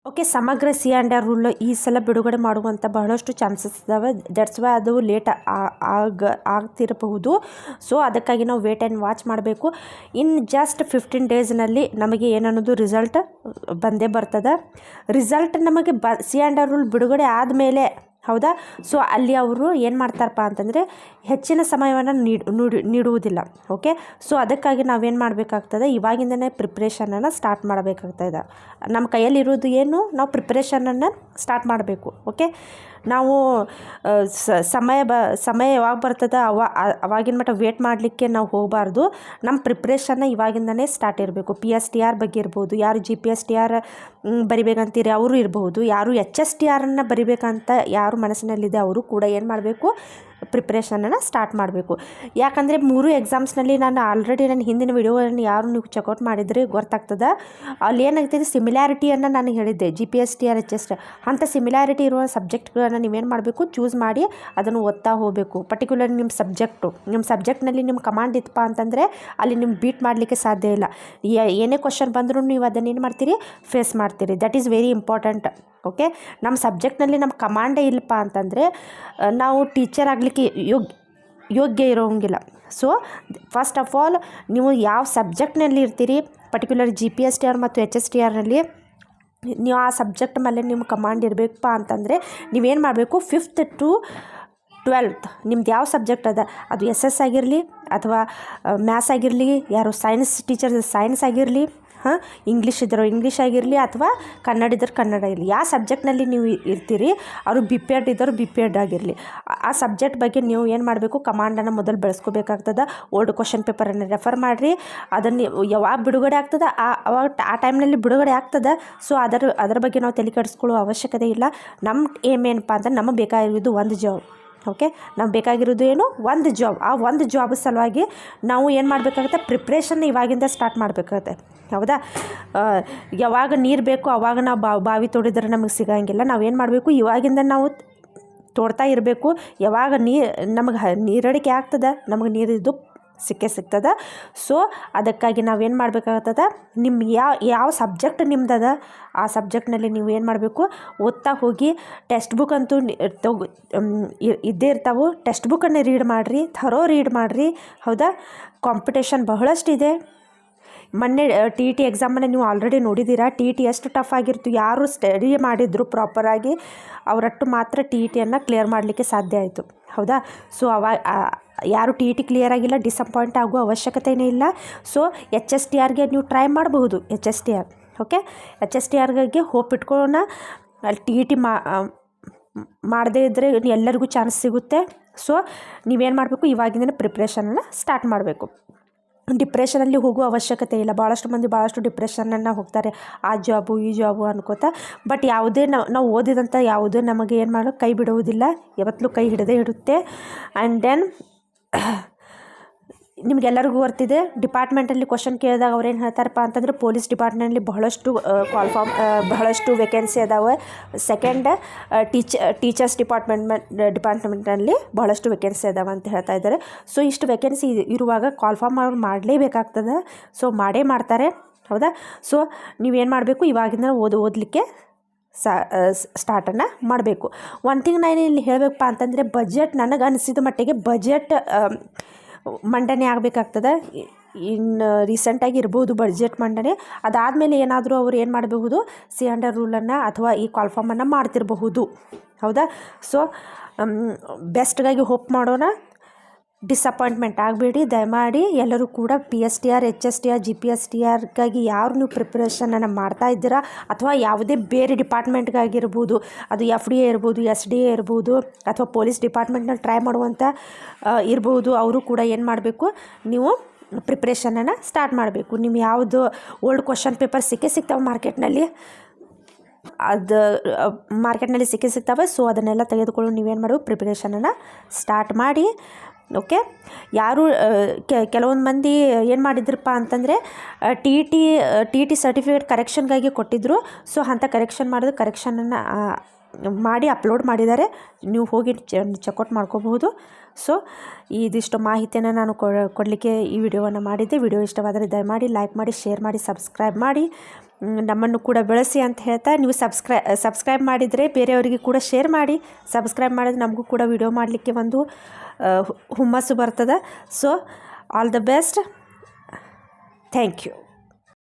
Okay, ಸಮಗ್ರ C and R rule ಈ ಸಲ ಬಿಡುಗಡೆ ಮಾಡುವಂಥ ಬಹಳಷ್ಟು ಚಾನ್ಸಸ್ ಇದ್ದಾವೆ. ದಟ್ಸ್ ವೈ ಅದು ಲೇಟ್ ಆಗ್ತಿರಬಹುದು. ಸೊ ಅದಕ್ಕಾಗಿ ನಾವು ವೇಟ್ ಆ್ಯಂಡ್ ವಾಚ್ ಮಾಡಬೇಕು. ಇನ್ ಜಸ್ಟ್ 15 ಡೇಸ್ನಲ್ಲಿ ನಮಗೆ ಏನನ್ನೋದು ರಿಸಲ್ಟ್ ಬಂದೇ ಬರ್ತದೆ. ರಿಸಲ್ಟ್ ನಮಗೆ ಸಿ ಆ್ಯಂಡ್ ಆರ್ ರೂಲ್ ಬಿಡುಗಡೆ ಆದಮೇಲೆ, ಹೌದಾ, ಸೊ ಅಲ್ಲಿ ಅವರು ಏನು ಮಾಡ್ತಾರಪ್ಪ ಅಂತಂದರೆ ಹೆಚ್ಚಿನ ಸಮಯವನ್ನು ನೀಡುವುದಿಲ್ಲ. ಓಕೆ, ಸೊ ಅದಕ್ಕಾಗಿ ನಾವೇನು ಮಾಡಬೇಕಾಗ್ತದೆ, ಇವಾಗಿಂದನೇ ಪ್ರಿಪ್ರೇಷನನ್ನು ಸ್ಟಾರ್ಟ್ ಮಾಡಬೇಕಾಗ್ತದೆ. ನಮ್ಮ ಕೈಯಲ್ಲಿರೋದು ಏನು, ನಾವು ಪ್ರಿಪ್ರೇಷನನ್ನು ಸ್ಟಾರ್ಟ್ ಮಾಡಬೇಕು. ಓಕೆ, ನಾವು ಸಮಯ ಯಾವಾಗ ಬರ್ತದೆ ಅವಾಗಿನ ಮಟ್ಟ ವೇಟ್ ಮಾಡಲಿಕ್ಕೆ ನಾವು ಹೋಗಬಾರ್ದು. ನಮ್ಮ ಪ್ರಿಪ್ರೇಷನ್ನ ಇವಾಗಿಂದನೇ ಸ್ಟಾರ್ಟ್ ಇರಬೇಕು. PSTR ಬಗ್ಗೆ ಇರ್ಬೋದು, ಯಾರು GPSTR ಬರಿಬೇಕಂತೀರಿ ಅವರು ಇರಬಹುದು, ಯಾರು HSTR ಬರಿಬೇಕಂತ ಯಾರು ಮನಸ್ಸಿನಲ್ಲಿದೆ ಅವರು ಕೂಡ ಏನು ಮಾಡಬೇಕು, ಪ್ರಿಪ್ರೇಷನನ್ನು ಸ್ಟಾರ್ಟ್ ಮಾಡಬೇಕು. ಯಾಕಂದರೆ 3 ಎಕ್ಸಾಮ್ಸ್ನಲ್ಲಿ ನಾನು ಆಲ್ರೆಡಿ ನನ್ನ ಹಿಂದಿನ ವಿಡಿಯೋವನ್ನು ಯಾರು ನೀವು ಚೆಕ್ಔಟ್ ಮಾಡಿದರೆ ಗೊತ್ತಾಗ್ತದೆ. ಅಲ್ಲಿ ಏನಾಗ್ತದೆ, ಸಿಮಿಲ್ಯಾರಿಟಿಯನ್ನು ನಾನು ಹೇಳಿದ್ದೆ, GPSTR HSTR ಅಂಥ ಸಿಮಿಲ್ಯಾರಿಟಿ ಇರುವ ಸಬ್ಜೆಕ್ಟ್ಗಳನ್ನು ನೀವೇನು ಮಾಡಬೇಕು, ಚೂಸ್ ಮಾಡಿ ಅದನ್ನು ಓದ್ತಾ ಹೋಗಬೇಕು. ಪರ್ಟಿಕ್ಯುಲರ್ ನಿಮ್ಮ ಸಬ್ಜೆಕ್ಟ್ನಲ್ಲಿ ನಿಮ್ಮ ಕಮಾಂಡ್ ಇತ್ತಪ್ಪ ಅಂತಂದರೆ ಅಲ್ಲಿ ನಿಮ್ಗೆ ಬೀಟ್ ಮಾಡಲಿಕ್ಕೆ ಸಾಧ್ಯ ಇಲ್ಲ. ಏನೇ ಕ್ವಶನ್ ಬಂದರೂ ನೀವು ಅದನ್ನೇನು ಮಾಡ್ತೀರಿ, ಫೇಸ್ ಮಾಡ್ತೀರಿ. That is very important. Okay, ನಮ್ಮ ಸಬ್ಜೆಕ್ಟ್ನಲ್ಲಿ ನಮ್ಮ ಕಮಾಂಡೇ ಇಲ್ಲಪ್ಪ ಅಂತಂದರೆ ನಾವು ಟೀಚರ್ ಆಗಲಿಕ್ಕೆ ಯೋಗ್ಯ ಇರೋಂಗಿಲ್ಲ. ಸೊ ಫಸ್ಟ್ ಆಫ್ ಆಲ್ ನೀವು ಯಾವ ಸಬ್ಜೆಕ್ಟ್ನಲ್ಲಿ ಇರ್ತೀರಿ, ಪರ್ಟಿಕ್ಯುಲರ್ GPSTR ಮತ್ತು HSTRನಲ್ಲಿ ನೀವು ಆ ಸಬ್ಜೆಕ್ಟ್ ಮೇಲೆ ನಿಮ್ಮ ಕಮಾಂಡ್ ಇರಬೇಕಪ್ಪ ಅಂತಂದರೆ ನೀವೇನು ಮಾಡಬೇಕು, 5th to 12th ನಿಮ್ದು ಯಾವ ಸಬ್ಜೆಕ್ಟ್ ಅದ, ಅದು SS ಆಗಿರಲಿ ಅಥವಾ ಮ್ಯಾಥ್ಸ್ ಆಗಿರಲಿ, ಯಾರು ಸೈನ್ಸ್ ಟೀಚರ್ಸ್ ಸೈನ್ಸ್ ಆಗಿರಲಿ, ಇಂಗ್ಲೀಷ್ ಇದ್ದರು ಇಂಗ್ಲೀಷ್ ಆಗಿರಲಿ, ಅಥವಾ ಕನ್ನಡ ಇದ್ದರೆ ಕನ್ನಡ ಇರಲಿ, ಯಾವ ಸಬ್ಜೆಕ್ಟ್ನಲ್ಲಿ ನೀವು ಇರ್ತೀರಿ, ಅವರು BPED ಇದ್ದರು BPED ಆಗಿರಲಿ, ಆ ಸಬ್ಜೆಕ್ಟ್ ಬಗ್ಗೆ ನೀವು ಏನು ಮಾಡಬೇಕು, ಕಮಾಂಡನ್ನು ಮೊದಲು ಬೆಳೆಸ್ಕೋಬೇಕಾಗ್ತದೆ. ಓಲ್ಡ್ ಕ್ವಶನ್ ಪೇಪರನ್ನು ರೆಫರ್ ಮಾಡಿರಿ. ಅದನ್ನು ಯಾವಾಗ ಬಿಡುಗಡೆ ಆಗ್ತದೆ ಆ ಟೈಮ್ನಲ್ಲಿ ಬಿಡುಗಡೆ ಆಗ್ತದೆ. ಸೊ ಅದರ ಬಗ್ಗೆ ನಾವು ತಲೆ ಕೆಡಿಸ್ಕೊಳ್ಳೋ ಅವಶ್ಯಕತೆ ಇಲ್ಲ. ನಮ್ಮ ಏಮ್ ಏನಪ್ಪ ಅಂದ್ರೆ ನಮಗೆ ಬೇಕಾಗಿರೋದು ಒಂದು ಜಾಬ್. ಓಕೆ, ನಮ್ಗೆ ಬೇಕಾಗಿರೋದು ಏನು, ಒಂದು ಜಾಬ್. ಆ ಒಂದು ಜಾಬ್ ಸಲುವಾಗಿ ನಾವು ಏನು ಮಾಡಬೇಕಾಗುತ್ತೆ, ಪ್ರಿಪ್ರೇಷನ್ ಇವಾಗಿಂದ ಸ್ಟಾರ್ಟ್ ಮಾಡಬೇಕಾಗುತ್ತೆ. ಹೌದಾ, ಯಾವಾಗ ನೀರು ಬೇಕು ಆವಾಗ ನಾವು ಬಾವಿ ತೋಡಿದ್ರೆ ನಮಗೆ ಸಿಗೋಂಗಿಲ್ಲ. ನಾವೇನು ಮಾಡಬೇಕು, ಇವಾಗಿಂದ ನಾವು ತೋಡ್ತಾ ಇರಬೇಕು. ಯಾವಾಗ ನಮಗೆ ನೀರಡಿಕೆ ಆಗ್ತದೆ, ನಮಗೆ ನೀರಿದ್ದು ಸಿಗ್ತದೆ. ಸೊ ಅದಕ್ಕಾಗಿ ನಾವೇನು ಮಾಡಬೇಕಾಗ್ತದೆ, ನಿಮ್ಮ ಯಾವ ಸಬ್ಜೆಕ್ಟ್ ನಿಮ್ದದ ಆ ಸಬ್ಜೆಕ್ಟ್ನಲ್ಲಿ ನೀವು ಏನು ಮಾಡಬೇಕು, ಓದ್ತಾ ಹೋಗಿ. ಟೆಕ್ಸ್ಟ್ ಬುಕ್ ಅಂತೂ ಇದ್ದೇ ಇರ್ತಾವೆ. ಟೆಕ್ಸ್ಟ್ ಬುಕ್ಕನ್ನು ರೀಡ್ ಮಾಡಿರಿ, ಥರೋ ರೀಡ್ ಮಾಡಿರಿ. ಹೌದಾ, ಕಾಂಪಿಟೇಷನ್ ಬಹಳಷ್ಟಿದೆ. ಮೊನ್ನೆ TET ಎಕ್ಸಾಮನ್ನು ನೀವು ಆಲ್ರೆಡಿ ನೋಡಿದ್ದೀರಾ. TET ಎಷ್ಟು ಟಫ್ ಆಗಿರ್ತು, ಯಾರು ಸ್ಟಡಿ ಮಾಡಿದ್ರು ಪ್ರಾಪರಾಗಿ ಅವರಟ್ಟು ಮಾತ್ರ TETಯನ್ನು ಕ್ಲಿಯರ್ ಮಾಡಲಿಕ್ಕೆ ಸಾಧ್ಯ ಆಯಿತು. ಹೌದಾ, ಸೊ ಯಾರು TET ಕ್ಲಿಯರ್ ಆಗಿಲ್ಲ, ಡಿಸಪಾಯಿಂಟ್ ಆಗೋ ಅವಶ್ಯಕತೆಯೇ ಇಲ್ಲ. ಸೊ HSTRಗೆ ನೀವು ಟ್ರೈ ಮಾಡಬಹುದು. HSTR ಓಕೆ, HSTRಗೆ ಹೋಪ್ ಇಟ್ಕೊಳ್ಳೋಣ. ಅಲ್ಲಿ TET ಮಾಡದೇ ಇದ್ದರೆ ಎಲ್ಲರಿಗೂ ಚಾನ್ಸ್ ಸಿಗುತ್ತೆ. ಸೊ ನೀವೇನು ಮಾಡಬೇಕು, ಇವಾಗಿಂದನೇ ಪ್ರಿಪ್ರೇಷನನ್ನು ಸ್ಟಾರ್ಟ್ ಮಾಡಬೇಕು. ಡಿಪ್ರೆಷನಲ್ಲಿ ಹೋಗುವ ಅವಶ್ಯಕತೆ ಇಲ್ಲ. ಭಾಳಷ್ಟು ಮಂದಿ ಭಾಳಷ್ಟು ಡಿಪ್ರೆಷನನ್ನು ಹೋಗ್ತಾರೆ, ಆ ಜಾಬು ಈ ಜಾಬು ಅನ್ಕೋತಾ. ಬಟ್ ಯಾವುದೇ ನಾವು ಓದಿದಂಥ ಯಾವುದೇ ನಮಗೆ ಏನು ಮಾಡೋ ಕೈ ಬಿಡುವುದಿಲ್ಲ, ಯಾವತ್ತೂ ಕೈ ಹಿಡದೇ ಇಡುತ್ತೆ. ಆ್ಯಂಡ್ ದೆನ್ ನಿಮಗೆಲ್ಲರಿಗೂ ಗೊತ್ತಿದೆ, ಡಿಪಾರ್ಟ್ಮೆಂಟಲ್ಲಿ ಕ್ವಶನ್ ಕೇಳಿದಾಗ ಅವ್ರು ಏನು ಹೇಳ್ತಾರಪ್ಪ ಅಂತಂದರೆ, ಪೊಲೀಸ್ ಡಿಪಾರ್ಟ್ಮೆಂಟಲ್ಲಿ ಬಹಳಷ್ಟು ವೇಕೆನ್ಸಿ ಅದಾವೆ. ಸೆಕೆಂಡ್ ಟೀಚರ್ಸ್ ಡಿಪಾರ್ಟ್ಮೆಂಟಲ್ಲಿ ಬಹಳಷ್ಟು ವೇಕೆನ್ಸಿ ಅದಾವೆ ಅಂತ ಹೇಳ್ತಾ ಇದ್ದಾರೆ. ಸೊ ಇಷ್ಟು ವೇಕೆನ್ಸಿ ಇರುವಾಗ ಕಾಲ್ಫಾರ್ಮ್ ಅವ್ರು ಮಾಡಲೇಬೇಕಾಗ್ತದೆ. ಸೊ ಮಾಡೇ ಮಾಡ್ತಾರೆ. ಹೌದಾ, ಸೊ ನೀವೇನು ಮಾಡಬೇಕು, ಇವಾಗಿಂದ ಓದಲಿಕ್ಕೆ ಸ್ಟಾರ್ಟನ್ನು ಮಾಡಬೇಕು. ಒನ್ ಥಿಂಗ್ ನಾನು ಇಲ್ಲಿ ಹೇಳಬೇಕಪ್ಪ ಅಂತಂದರೆ, ಬಜೆಟ್ ನನಗೆ ಅನಿಸಿದ ಮಟ್ಟಿಗೆ ಬಜೆಟ್ ಮಂಡನೆ ಆಗಬೇಕಾಗ್ತದೆ. ಇನ್ನು ರೀಸೆಂಟಾಗಿ ಇರ್ಬೋದು ಬಜೆಟ್ ಮಂಡನೆ. ಅದಾದಮೇಲೆ ಏನಾದರೂ ಅವರು ಏನು ಮಾಡಬಹುದು, ಸಿ ಆ್ಯಂಡ್ ಆರ್ ರೂಲನ್ನು ಅಥವಾ ಈ ಕಾಲ್ಫಾರ್ಮನ್ನು ಮಾಡ್ತಿರಬಹುದು. ಹೌದಾ, ಸೊ ಬೆಸ್ಟ್ಗಾಗಿ ಹೋಪ್ ಮಾಡೋಣ. ಡಿಸಪಾಯಿಂಟ್ಮೆಂಟ್ ಆಗಬೇಡಿ ದಯಮಾಡಿ. ಎಲ್ಲರೂ ಕೂಡ PSTR HSTR GPSTRಗಾಗಿ ಯಾರು ನೀವು ಪ್ರಿಪ್ರೇಷನನ್ನು ಮಾಡ್ತಾ ಇದ್ದೀರಾ, ಅಥವಾ ಯಾವುದೇ ಬೇರೆ ಡಿಪಾರ್ಟ್ಮೆಂಟ್ಗಾಗಿರ್ಬೋದು, ಅದು FDA ಇರ್ಬೋದು, SDA ಇರ್ಬೋದು, ಅಥವಾ ಪೊಲೀಸ್ ಡಿಪಾರ್ಟ್ಮೆಂಟ್ನಲ್ಲಿ ಟ್ರೈ ಮಾಡುವಂಥ ಇರ್ಬೋದು, ಅವರು ಕೂಡ ಏನು ಮಾಡಬೇಕು, ನೀವು ಪ್ರಿಪ್ರೇಷನನ್ನು ಸ್ಟಾರ್ಟ್ ಮಾಡಬೇಕು. ನಿಮ್ಮ ಯಾವುದು ಓಲ್ಡ್ ಕ್ವಶನ್ ಪೇಪರ್ ಸಿಗ್ತಾವೆ ಮಾರ್ಕೆಟ್ನಲ್ಲಿ ಸಿಗ್ತಾವೆ. ಸೊ ಅದನ್ನೆಲ್ಲ ತೆಗೆದುಕೊಂಡು ನೀವೇನು ಮಾಡಬೇಕು, ಪ್ರಿಪ್ರೇಷನನ್ನು ಸ್ಟಾರ್ಟ್ ಮಾಡಿ. ಓಕೆ, ಯಾರು ಕೆಲವೊಂದು ಮಂದಿ ಏನು ಮಾಡಿದ್ರಪ್ಪ ಅಂತಂದರೆ TET ಸರ್ಟಿಫಿಕೇಟ್ ಕರೆಕ್ಷನ್ಗಾಗಿ ಕೊಟ್ಟಿದ್ದರು. ಸೊ ಅಂಥ ಕರೆಕ್ಷನ್ ಮಾಡೋದು, ಕರೆಕ್ಷನನ್ನು ಮಾಡಿ ಅಪ್ಲೋಡ್ ಮಾಡಿದ್ದಾರೆ, ನೀವು ಹೋಗಿ ಚೆಕ್ಔಟ್ ಮಾಡ್ಕೋಬಹುದು. ಸೊ ಇದಿಷ್ಟು ಮಾಹಿತಿಯನ್ನು ನಾನು ಕೊಡಲಿಕ್ಕೆ ಈ ವಿಡಿಯೋವನ್ನು ಮಾಡಿದ್ದೆ. ವಿಡಿಯೋ ಇಷ್ಟವಾದರೆ ದಯಮಾಡಿ ಲೈಕ್ ಮಾಡಿ, ಶೇರ್ ಮಾಡಿ, ಸಬ್ಸ್ಕ್ರೈಬ್ ಮಾಡಿ, ನಮ್ಮನ್ನು ಕೂಡ ಬೆಳೆಸಿ ಅಂತ ಹೇಳ್ತಾ, ನೀವು ಸಬ್ಸ್ಕ್ರೈಬ್ ಮಾಡಿದರೆ ಬೇರೆಯವರಿಗೆ ಕೂಡ ಶೇರ್ ಮಾಡಿ. ಸಬ್ಸ್ಕ್ರೈಬ್ ಮಾಡಿದ್ರೆ ನಮಗೂ ಕೂಡ ವಿಡಿಯೋ ಮಾಡಲಿಕ್ಕೆ ಒಂದು ಹುಮ್ಮಸ್ಸು ಬರ್ತದೆ. So all the best, thank you.